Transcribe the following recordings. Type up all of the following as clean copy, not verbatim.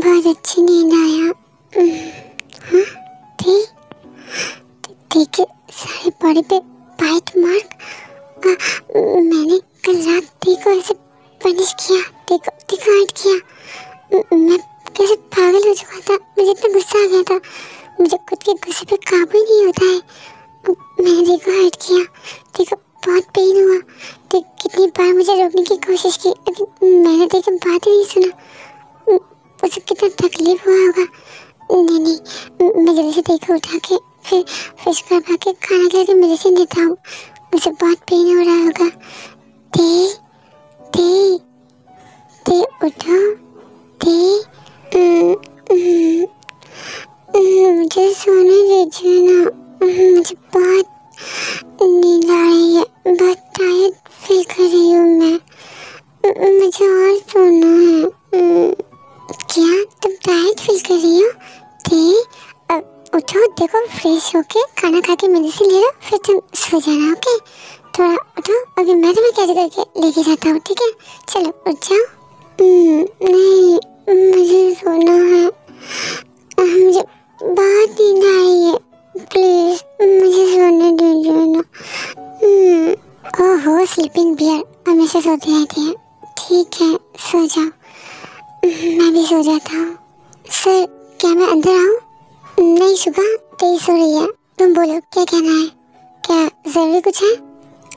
बहुत अच्छी नींद आया। हाँ, देखिए सारी बॉडी पे बाइट मार्क। मैंने कल रात देखो ऐसे पनिश किया, देखो हाइट किया। मैं कैसे पागल हो चुका था, मुझे इतना गुस्सा आ गया था, मुझे खुद के गुस्से पे काबू ही नहीं होता है। मैंने देखो हाइट किया, देखो बहुत पेन हुआ, देख कितनी बार मुझे रोकने की कोशिश की, लेकिन मैंने देखो बात ही नहीं सुना। उसे कितना तकलीफ हुआ होगा। नहीं, मैं जल्दी से देखो उठा के फिर फिश करवा के खाना खिला के मेडिसिन देता हूँ। मुझे बहुत पेन हो रहा होगा। ते उठो, मुझे सोने दीजिए ना, मुझे बहुत नींद आ रही है, बहुत टायर्ड फील कर रही हूँ मैं, मुझे और सोना है। क्या तुम टायर्ड फील कर रही हो? अब उठो, देखो फ्रेश होके खाना खा के मेडिसिन ले लो, फिर तुम सो जाना। ओके, थोड़ा उठो, अभी मैं तुम्हें कैसे करके लेके जाता हूँ, ठीक है? चलो उठ जाओ। नहीं, मुझे सोना है, मुझे बहुत नींद आ रही है, प्लीज मुझे सोने दीजिए ना। ओहो, स्लीपिंग बियर हमेशा सोती रहती है। ठीक है, सो जाओ, मैं भी सो जाता हूँ। सर, क्या मैं अंदर आऊँ? नहीं शुगा, तेरी सो रही है, तुम बोलो क्या कहना है, क्या जरूरी कुछ है?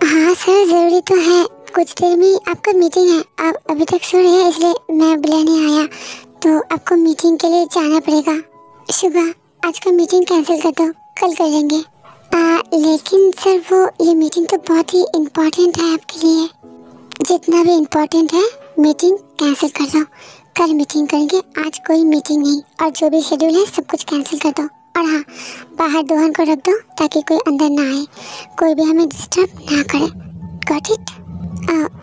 हाँ सर, जरूरी तो है, कुछ देर में आपका मीटिंग है, आप अभी तक सो रहे हैं इसलिए मैं बुलाने आया, तो आपको मीटिंग के लिए जाना पड़ेगा। शुगा, आज का मीटिंग कैंसिल कर दो, कल कर लेंगे। लेकिन सर वो ये मीटिंग तो बहुत ही इम्पोर्टेंट है आपके लिए। जितना भी इम्पोर्टेंट है मीटिंग कैंसिल कर दो, कल मीटिंग करेंगे, आज कोई मीटिंग नहीं, और जो भी शेड्यूल है सब कुछ कैंसिल कर दो। और हाँ, बाहर दोहन को रख दो ताकि कोई अंदर ना आए, कोई भी हमें डिस्टर्ब ना करे। Got it?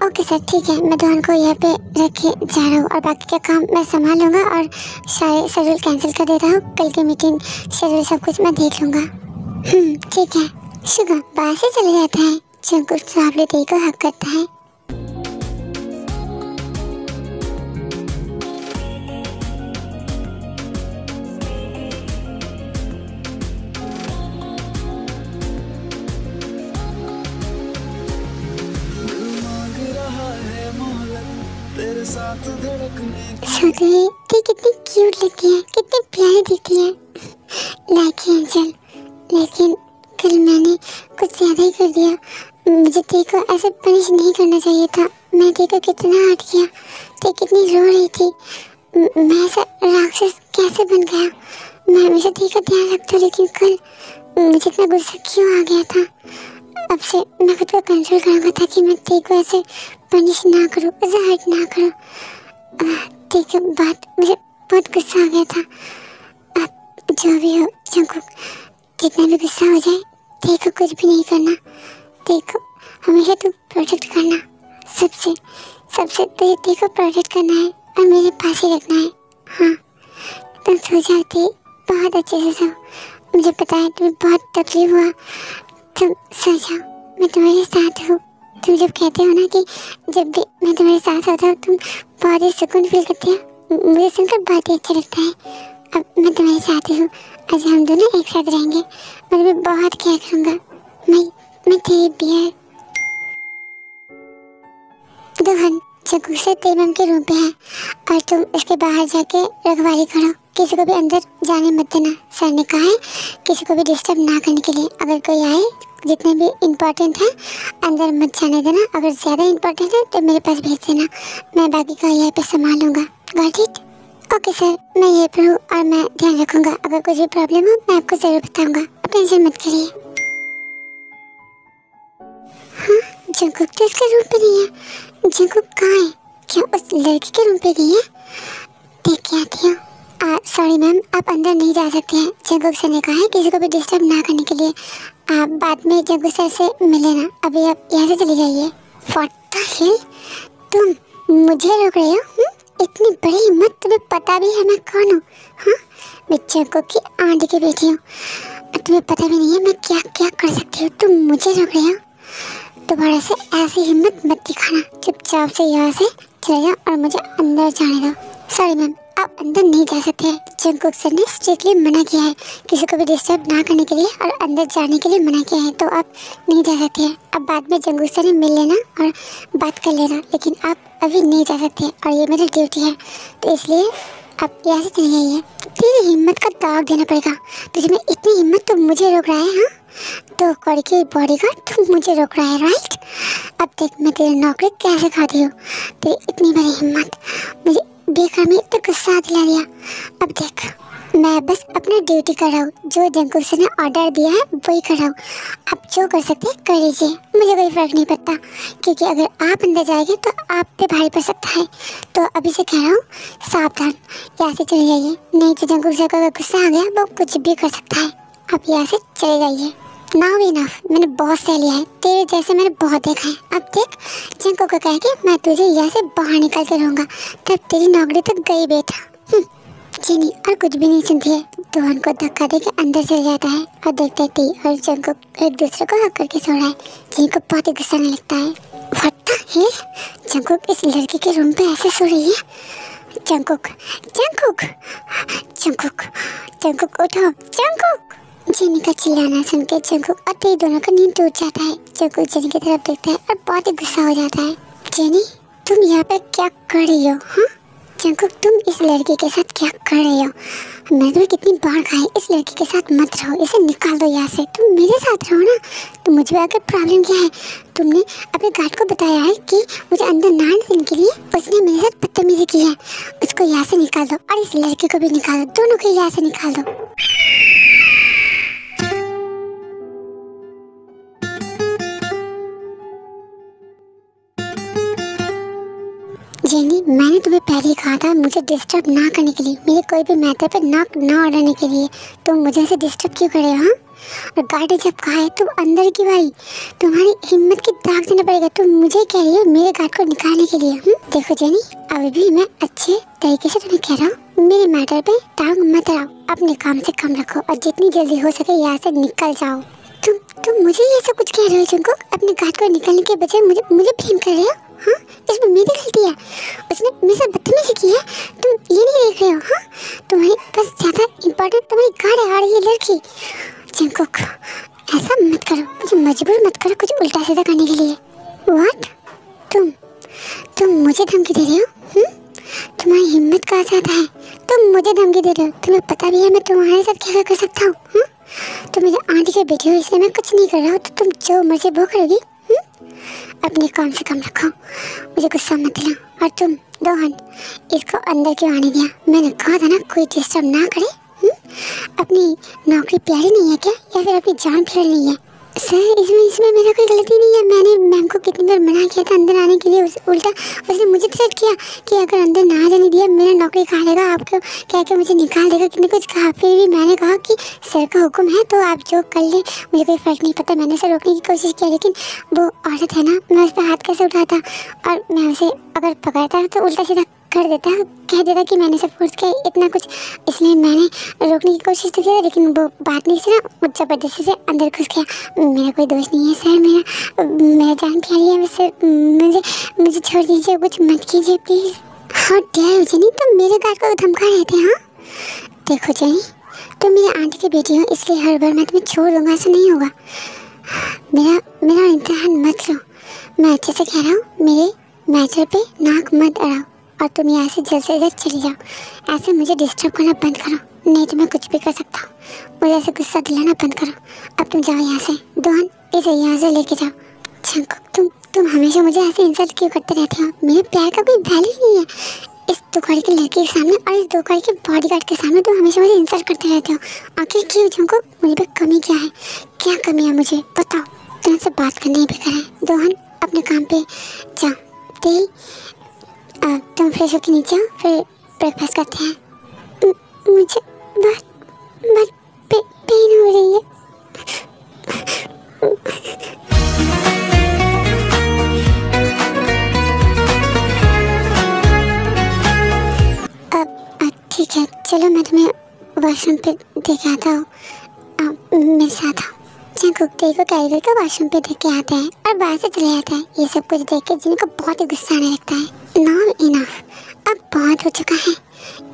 ओके सर, ठीक है, मैं दोहन को यहाँ पे रखे जा रहा हूँ और बाकी का काम मैं संभाल लूँगा और सारे शेड्यूल कैंसिल कर देता हूँ। कल की मीटिंग शेड्यूल सब कुछ मैं देख लूँगा। ठीक है। शुगा बाहर से चले जाता है, जंकुक तो आप लोग को हक करता है। सुधे, कितनी क्यूट लगती है, कितनी प्यारी दिखती है, लाइकी एंजल। लेकिन कल मैंने कुछ ज़्यादा ही कर दिया, मुझे देखो ऐसे पनिश नहीं करना चाहिए था। मैं देखो कितना हट किया, ते कितनी रो रही थी, मैं ऐसा राक्षस कैसे बन गया? मैं हमेशा देखो ध्यान रखता, लेकिन कल मुझे इतना गुस्सा क्यों आ गया था? अब से मैं खुद को कंट्रोल करूँगा ताकि मैं देखो ऐसे पनिश ना करूँ, ऐसे हर्ट ना करूँ। देखो बात, मुझे बहुत गुस्सा आ गया था। अब जो भी हो जंकुक, जितना भी गुस्सा हो जाए, देखो कुछ भी नहीं करना, देखो हमेशा तुम प्रोटेक्ट करना, सबसे तुझे देखो प्रोटेक्ट करना है और मेरे पास ही रखना है। हाँ, तुम सो जाती, बहुत अच्छे से सो, मुझे पता है तुम्हें बहुत तकलीफ हुआ, तुम सो जाओ, मैं तुम्हारे साथ हूँ। तुम जब कहते हो ना कि जब भी मैं तुम्हारे साथ होता हूँ तुम बहुत ही सुकून फील करते हो, मुझे सुनकर बहुत ही अच्छा लगता है। अब मैं तुम्हारे साथ ही हूँ, आज हम दोनों एक साथ रहेंगे, मैं तुम्हें बहुत केयर करूँगा। मैं तेरी बियर। दोहन जंकुक से तेमम के रूम पे है और तुम इसके बाहर जाके रखवाली करो, किसी को भी अंदर जाने मत देना। सर ने कहा है किसी को भी डिस्टर्ब ना करने के लिए, अगर कोई आए जितने भी इम्पोर्टेंट है अंदर मत जाने देना, अगर ज़्यादा इम्पोर्टेंट है तो मेरे पास भेज देना, मैं बाकी का यहाँ पे संभाल लूँगा। Got it? ओके सर, मैं यहीं पर हूँ और मैं ध्यान रखूँगा, अगर कुछ भी प्रॉब्लम हो मैं आपको ज़रूर बताऊँगा, टेंशन मत करिए। हाँ, जंकुक तो इसके रूम पे नहीं है, जंकुक कहाँ है? क्या उस लड़की के रूम पे गई है? देख के आती हूँ। सॉरी मैम, आप अंदर नहीं जा सकते हैं, जंकुक सर ने कहा है किसी को भी डिस्टर्ब ना करने के लिए, आप बाद में जंकुक सर से मिले ना, अभी आप यहाँ से चली जाइए। व्हाट द हेल, तुम मुझे रोक रहे हो? इतनी बड़ी हिम्मत, तुम्हें पता भी है मैं कौन हूँ? हाँ, मैं जंकुक की आंटी की बेटी हूँ, तुम्हें पता भी नहीं है मैं क्या क्या कर सकती हूँ, तुम मुझे रोक रहे हो? दोबारा से ऐसी हिम्मत मत दिखाना, चुपचाप से यहाँ से चले जाओ और मुझे अंदर जाने दो। सॉरी मैम, आप अंदर नहीं जा सकते। जंगकुक सर ने स्ट्रिक्टली मना किया है किसी को भी डिस्टर्ब ना करने के लिए और अंदर जाने के लिए मना किया है, तो आप नहीं जा सकते हैं। अब बाद में जंगकुक सर ने मिल लेना और बात कर लेना, लेकिन आप अभी नहीं जा सकते और ये मेरी ड्यूटी है, तो इसलिए आप यहाँ से चले जाइए। तेरी हिम्मत का दाग देना पड़ेगा तुझे। मैं इतनी हिम्मत तो मुझे रोक रहा है? हाँ, तो कौड़ी की बॉडीगार्ड तुम मुझे रोक रहा है, राइट? अब देख मैं तेरी नौकरी कैसे खाती हूँ। तेरी इतनी बड़ी हिम्मत, मुझे बेकार में इतना गुस्सा दिला दिया। अब देख मैं बस अपनी ड्यूटी कर रहा हूँ, जो जंगकुक सर ने ऑर्डर दिया है वही कर रहा हूँ। आप जो कर सकते हैं कर लीजिए, मुझे कोई फ़र्क नहीं पड़ता, क्योंकि अगर आप अंदर जाएंगे तो आप पे भारी पड़ सकता है। तो अभी से कह रहा हूँ सावधान, यहाँ से चले जाइए, नहीं तो जंगकुक सर का अगर गुस्सा आ गया वो कुछ भी कर सकता है। आप यहाँ से चले जाइए। नाउ इनफ, मैंने बहुत सह लिया है, तेरे जैसे मैंने बहुत देखा है। अब देख जंगकुक को कह के मैं तुझे यहाँ से बाहर निकाल कर रहूँगा, तब तेरी नौकरी तक गई बेटा। चीनी और कुछ भी नहीं सुनती है, दोहन को धक्का दे के अंदर चले जाता है और देखते टी और जंगकुक एक दूसरे को हक करके सो रहा है। चीनी को बहुत ही गुस्सा आने लगता है। व्हाट द हेल, जंगकुक इस लड़की के रूम पे ऐसे सो रही है। जंगकुक जंगकुक जंगकुक जंगकुक उठो, जंगकुक। जेनी का चिल्लाना सुन के जंगकुक और टी दोनों का नींद टूट जाता है। जंगकुक जेनी की तरफ देखता है और बहुत ही गुस्सा हो जाता है। जेनी तुम यहाँ पे क्या कर रही हो? हाँ जंगकुक तुम इस लड़की के साथ क्या कर रहे हो? मैं तुम्हें कितनी बार कहा है इस लड़की के साथ मत रहो, इसे निकाल दो यहाँ से, तुम मेरे साथ रहो ना। तो मुझे आकर प्रॉब्लम क्या है? तुमने अपने गार्ड को बताया है कि मुझे अंदर ना आने देने के लिए, उसने मेरे साथ बदतमीजी की है। उसको यहाँ से निकाल दो और इस लड़के को भी निकाल दो, दोनों को यहाँ से निकाल दो। जेनी मैंने तुम्हें पहले ही कहा था मुझे डिस्टर्ब ना करने के लिए, मेरे कोई भी मैटर पे नाक ना अड़ाने के लिए। तुम मुझे ऐसे डिस्टर्ब क्यों कर रहे हो? हाँ, और गार्ड जब कहा है तुम अंदर क्यों आई? तुम्हारी हिम्मत की दाग देना पड़ेगा। तुम मुझे कह रही हो मेरे गार्ड को निकालने के लिए? देखो जेनी अभी भी मैं अच्छे तरीके से तुम्हें कह रहा हूँ, मेरे मैटर पे टांग मत अड़ाओ, अपने काम से कम रखो और जितनी जल्दी हो सके यहाँ से निकल जाओ। तुम मुझे ये सब कुछ कह रहे हो जंगकुक? अपने गार्ड को निकालने के बजाय मुझे ब्लेम कर रहे हो? हाँ, इसमें मेरी गलती है, उसने मेरे साथ बदतमीजी की है, तुम ये नहीं देख रहे हो? हाँ, तुम्हारी बस ज़्यादा इम्पोर्टेंट तुम्हारी गार्ड है और ये लड़की। जंगकुक ऐसा मत करो, मुझे मजबूर मत करो कुछ उल्टा सीधा करने के लिए। व्हाट? तुम मुझे धमकी दे रहे हो? तुम्हारी हिम्मत कहाँ से आता है? तुम मुझे धमकी दे रहे हो? तुम्हें पता भी है मैं तुम्हारे साथ क्या कर सकता हूँ? तुम मेरे आंटी के बेटे हो, इसलिए मैं कुछ नहीं कर रहा हूँ, तो तुम जो मर्जी वो करोगी। अपने काम से कम रखो, मुझे गुस्सा मत दिलाओ। और तुम रोहन इसको अंदर क्यों आने दिया? मैंने कहा था ना कोई डिस्टर्ब ना करे। अपनी नौकरी प्यारी नहीं है क्या, या फिर अपनी जान प्यारी नहीं है? सर इसमें मेरा कोई गलती नहीं है, मैंने मैम को कितनी बार मना किया था अंदर आने के लिए, उल्टा उसने मुझे थ्रेट किया कि अगर अंदर ना जाने दिया मेरा नौकरी खा लेगा, आपको क्या क्या मुझे निकाल देगा, कितने कुछ कहा। फिर भी मैंने कहा कि सर का हुक्म है तो आप जो कर ले, मुझे कोई फ़र्क नहीं पड़ता। मैंने सर रोकने की कोशिश की, लेकिन वो औरत है ना, मैं उस पर हाथ कैसे उठाता, और मैं उसे अगर पकड़ता तो उल्टा सीधा कर देता, कह देता कि मैंने सब फोर्स किया इतना कुछ, इसलिए मैंने रोकने की कोशिश तो की, लेकिन वो बात नहीं सुना, वो ज़बरदस्ती से अंदर घुस गया। मेरा कोई दोष नहीं है सर, मेरा जान प्यारी है, सर मुझे छोड़ दीजिए, कुछ मत कीजिए प्लीज़। हाँ डेयर जेनी, तुम मेरे गार्ड को धमका रहे थे? हाँ देखो जेनी तुम मेरी आंटी की बेटी हो, इसलिए हर बार मैं तुम्हें छोड़ दूँगा, ऐसा नहीं होगा। मेरा इम्तिहान मत लो, मैं अच्छे से कह रहा हूँ, मेरे मैटर पे नाक मत अड़ाओ और तुम यहाँ से जल्द से जल्द चली जाओ। ऐसे मुझे डिस्टर्ब करना बंद करो, नहीं तो मैं कुछ भी कर सकता हूँ। मुझे ऐसे गुस्सा दिलाना बंद करो। अब तुम जाओ यहाँ से, दोहन इसे यहाँ से लेके जाओ। जंगकुक तुम हमेशा मुझे ऐसे इंसल्ट क्यों करते रहते हो? मेरे प्यार का कोई वैल्यू नहीं है। इस दुखड़ी के लड़के के सामने और इस दुखड़ी के बॉडीगार्ड के सामने तुम हमेशा मुझे इंसल्ट करते रहते हो। आखिर क्यों जंगकुक? मुझे पे कमी क्या है? क्या कमी है मुझे बताओ? तुमसे बात करने ही बेकार है। दोहन अपने काम पे जाओ, तुम फ्रेश होकर नीचे आओ, फिर ब्रेकफास्ट करते हैं। मुझे बहुत पेन हो रही है। अब ठीक है, चलो मैं तुम्हें वॉशरूम पे देख आता हूँ, मेरे साथ आओ। जंगकुक टी को कैरी करके वॉशरूम पे देख के आता है और बाहर से चले आता है। ये सब कुछ देख के जिनको बहुत ही गुस्सा आने लगता है। नाउ इनफ, अब बहुत हो चुका है,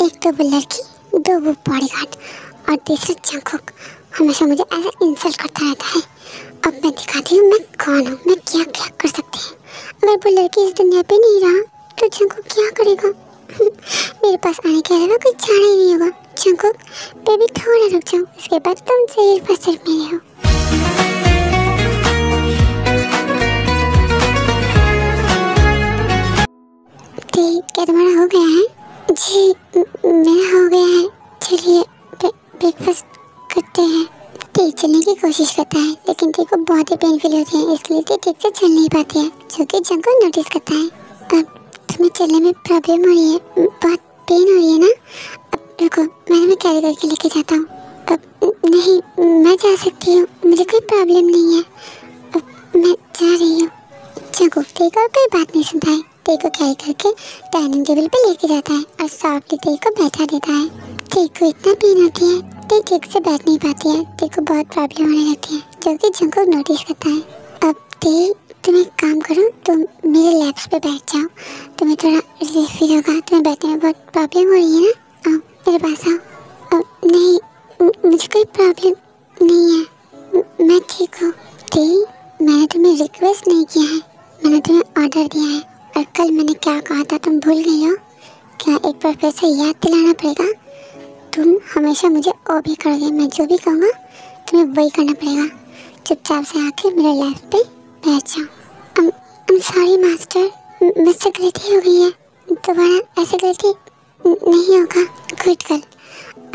एक तो वो लड़की, दो वो बॉडीगार्ड और तीसरा जंगकुक हमेशा मुझे ऐसा इंसल्ट करता रहता है। अब मैं दिखाती हूँ मैं कौन हूँ, मैं क्या क्या कर सकती हूँ। अगर वो लड़की इस दुनिया पे नहीं रहा तो जंगकुक क्या करेगा? मेरे पास आने के अलावा कोई चारा ही नहीं होगा। जंगकुक बेबी थोड़ा रुक जाओ, इसके बाद तुम सिर्फ और सिर्फ मेरे हो। क्या तुम्हारा हो गया है? जी मेरा हो गया है। चलिए ब्रेकफास्ट करते हैं। ठीक चलने की कोशिश करता है लेकिन ठीक को बहुत ही पेनफुल होती है, इसलिए ठीक से चल नहीं पाती है, जो कि जंग को नोटिस करता है। अब तुम्हें चलने में प्रॉब्लम हो रही है, बहुत पेन हो रही है ना? अब रुको मैं तुम्हें कैरी करके लेके जाता हूँ। अब नहीं मैं जा सकती हूँ, मुझे कोई प्रॉब्लम नहीं है, अब मैं जा रही हूँ। जंग ठीक और कोई बात नहीं सुनता है, ठीक को कैरी करके डाइनिंग टेबल पे लेके जाता है और सॉफ्टली ठीक को बैठा देता है। ठीक को इतना पेन होती है, ठीक से बैठ नहीं पाती है, ठीक को बहुत प्रॉब्लम होने लगती है, जो कि जंगकुक नोटिस करता है। अब तुम एक काम करो, तुम मेरे लैप्स पे बैठ जाओ, तुम्हें थोड़ा रिलीफ फील होगा, तुम्हें बैठने में बहुत प्रॉब्लम हो रही है ना, आओ मेरे पास आओ। नहीं मुझे कोई प्रॉब्लम नहीं है, मैं ठीक हूँ। मैंने तुम्हें रिक्वेस्ट नहीं किया है, मैंने तुम्हें ऑर्डर दिया है। और कल मैंने क्या कहा था तुम भूल गई हो? क्या एक बार फिर से याद दिलाना पड़ेगा? तुम हमेशा मुझे ओ भी करोगे, मैं जो भी कहूँगा तुम्हें वही करना पड़ेगा। चुपचाप से आके मेरे लेफ्ट पे बैठ जाओ। I'm sorry मास्टर, मुझसे गलती हो गई है, दोबारा ऐसे गलती नहीं होगा। Good girl.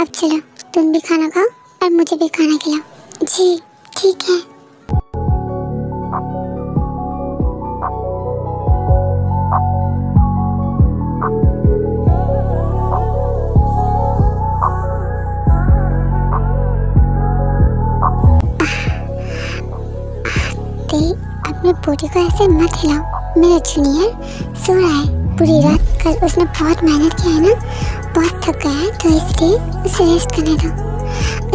अब चलो तुम भी खाना खाओ और मुझे भी खाना खिलाओ। जी ठीक है। अपने बॉडी को ऐसे मत हिलाओ, मेरा जूनियर सो रहा है। पूरी रात कल उसने बहुत मेहनत किया है ना, बहुत थक गया है, तो इसलिए उसे रेस्ट करने दो,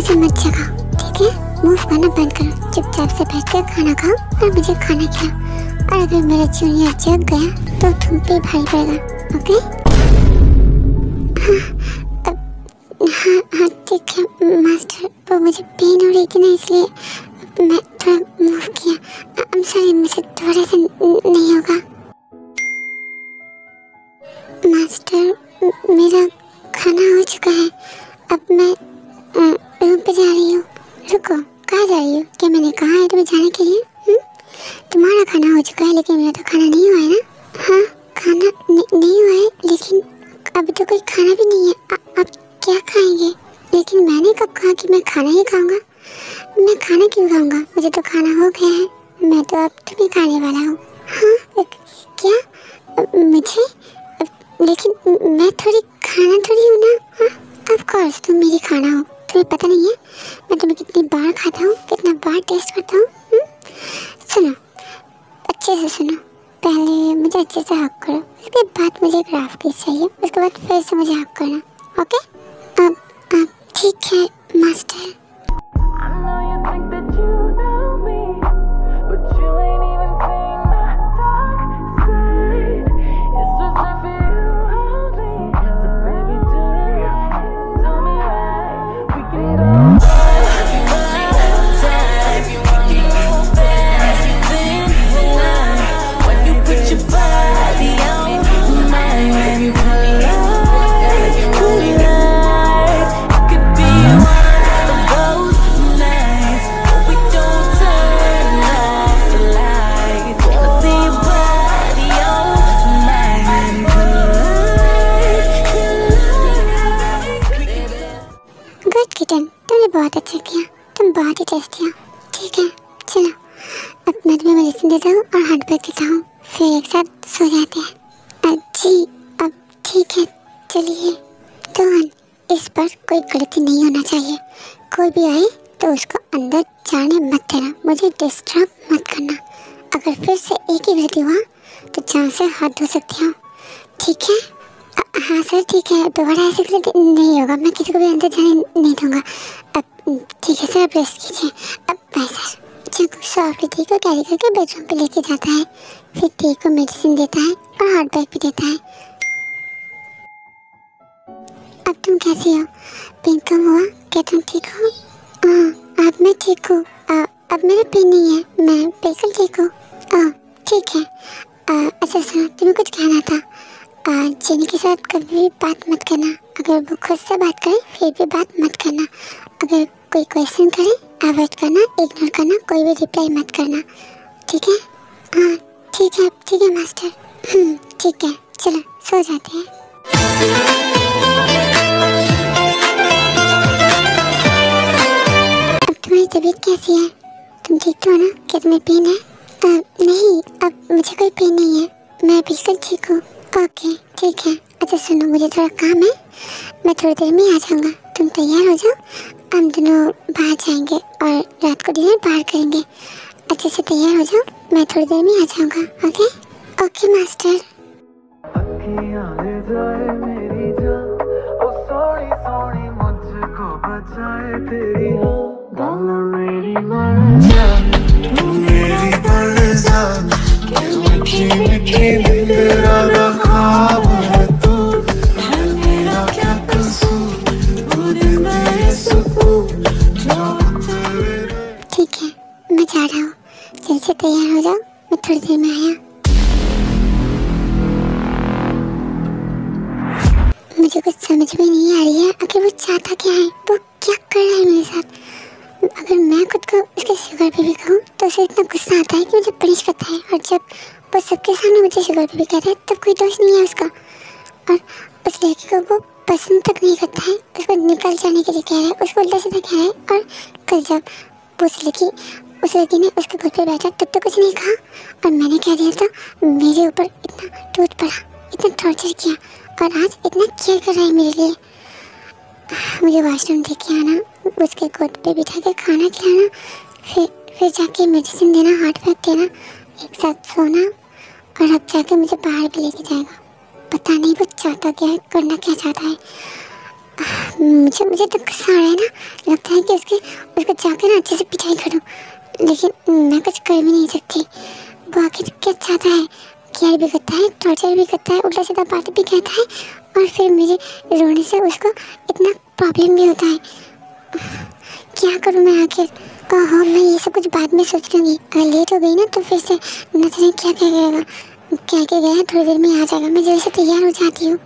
उसे मत जगाओ ठीक है? मूव करना बंद करो, चुपचाप से बैठ कर खाना खाओ और मुझे खाना खिलाओ। और अगर मेरा जूनियर जग गया तो तुम पे भारी पड़ेगा, ओके? हाँ ठीक है मास्टर, वो मुझे पेन हो रही थी ना इसलिए मैं थोड़ा मूव किया। I'm sorry, मुझे थोड़ा सा नहीं होगा। मास्टर मेरा खाना हो चुका है, अब मैं रूम पे जा रही हूँ। रुको कहाँ जा रही हो? क्या मैंने कहा है तुम्हें जाने के लिए? तुम्हारा खाना हो चुका है लेकिन मेरा तो खाना नहीं हुआ है ना? हाँ खाना नहीं हुआ है लेकिन अभी तो कोई खाना भी नहीं है, आप क्या खाएंगे? लेकिन मैंने कब कहा कि मैं खाना ही खाऊंगा? मैं खाना क्यों खाऊंगा? मुझे तो खाना हो गया है, मैं तो अब तुम्हें खाने वाला हूँ। हाँ क्या मुझे? लेकिन मैं थोड़ी खाना थोड़ी हूँ ना। हाँ ऑफ कोर्स तुम मेरी खाना हो, तुम्हें पता नहीं है मैं तुम्हें कितनी बार खाता हूँ, कितना बार टेस्ट करता हूँ। सुनो अच्छे से सुनो, पहले मुझे अच्छे से हक करो, उसके बाद मुझे एक रफ किस चाहिए, उसके बाद फिर से मुझे हक करना, ओके? अब ठीक है मास्टर। तुमने बहुत अच्छा किया, तुम बहुत ही टेस्टी हो। ठीक है चलो अब मैं तुम्हें मेडिसिन देता हूँ और हार्ट पैक देता हूँ, फिर एक साथ सो जाते हैं। जी अब ठीक है चलिए। रोहन इस पर कोई गलती नहीं होना चाहिए, कोई भी आए तो उसको अंदर जाने मत देना, मुझे डिस्टर्ब मत करना। अगर फिर से एक ही गलती हुआ तो जान से हाथ धो सकती हूँ, ठीक है? हाँ सर ठीक है, दोबारा ऐसे गलती नहीं होगा, मैं किसी को भी अंदर जाने नहीं दूँगा। अब ठीक है सर, आप रेस्ट कीजिए। अब बाय सर। जंगकुक सॉफ्टली टी को कैरी करके बेडरूम पे लेके जाता है, फिर टी को मेडिसिन देता है और हार्ट बैग भी देता है। अब तुम कैसी हो? पेन कम हुआ? क्या तुम ठीक हो? हाँ, अब मैं ठीक हूँ। अब मेरा पेन नहीं है, मैं बिल्कुल ठीक हूँ। ठीक है। अच्छा सुनो, तुम्हें कुछ कहना था। जेनी के साथ कभी भी बात मत करना। अगर वो खुद से बात करे फिर भी बात मत करना। अगर कोई क्वेश्चन करे अवॉइड करना, इग्नोर करना, कोई भी रिप्लाई मत करना, ठीक है? हाँ ठीक है मास्टर। ठीक है, चलो सो जाते हैं। अब तुम्हारी तबीयत कैसी है? तुम ठीक तो हो ना? क्या तुम्हें पेन है? नहीं, अब मुझे कोई पेन नहीं है, मैं बिल्कुल ठीक हूँ। ओके ठीक है। अच्छा सुनो, मुझे थोड़ा काम है, मैं थोड़ी देर में आ जाऊँगा। तुम तैयार हो जाओ, हम दोनों बाहर जाएंगे और रात को डिनर बाहर करेंगे। अच्छे से तैयार हो जाओ, मैं थोड़ी देर में आ जाऊँगा। Okay okay master. ठीक है, मैं जा रहा हूँ, जल्दी से तैयार हो जाओ, मैं थोड़ी देर में आया। मुझे कुछ समझ में नहीं आ रही है, आखिर वो चाहता क्या है, वो क्या कर रहा है मेरे साथ। अगर मैं खुद को उसके शुगर बेबी कहूँ तो उसे इतना गुस्सा आता है कि मुझे पनिश करता है, और जब वो सबके सामने मुझे शुगर बेबी कहता है तब कोई दोष नहीं है उसका। और उस लड़की को वो पसंद तक नहीं करता है, उसको निकल जाने के लिए कह रहा है, उसको उल्टा सीधा कह रहा है। और कल जब उस लड़की ने उसके घर पे बैठा तब तो कुछ नहीं कहा, और मैंने कह दिया था मेरे ऊपर इतना टूट पड़ा, इतना टॉर्चर किया, और आज इतना केयर कर रहा है मेरे लिए। मुझे वॉशरूम देख के आना, उसके गोद पे बिठा के खाना खिलाना, फिर जाके मेडिसिन देना, हार्ट पैक देना, एक साथ सोना, और अब जाके मुझे बाहर भी लेके जाएगा। पता नहीं वो चाहता क्या है, करना क्या चाहता है। मुझे तो गुस्सा आ रहा है ना, लगता है कि उसको जाके ना अच्छे से पिटाई करूँ, लेकिन मैं कुछ कर भी नहीं सकती। वो आखिर क्या चाहता है? केयर भी करता है, टॉर्चर भी करता है, उल्टा सीधा बात भी कहता है, और फिर मेरे रोने से उसको इतना प्रॉब्लम भी होता है। क्या करूँ मैं आखिर? ओहो, मैं ये सब कुछ बाद में सोच लूँगी। अगर लेट हो गई ना तो फिर से न जाने क्या कह के गया, थोड़ी देर में आ जाएगा। मैं जल्दी से तैयार हो जाती हूँ।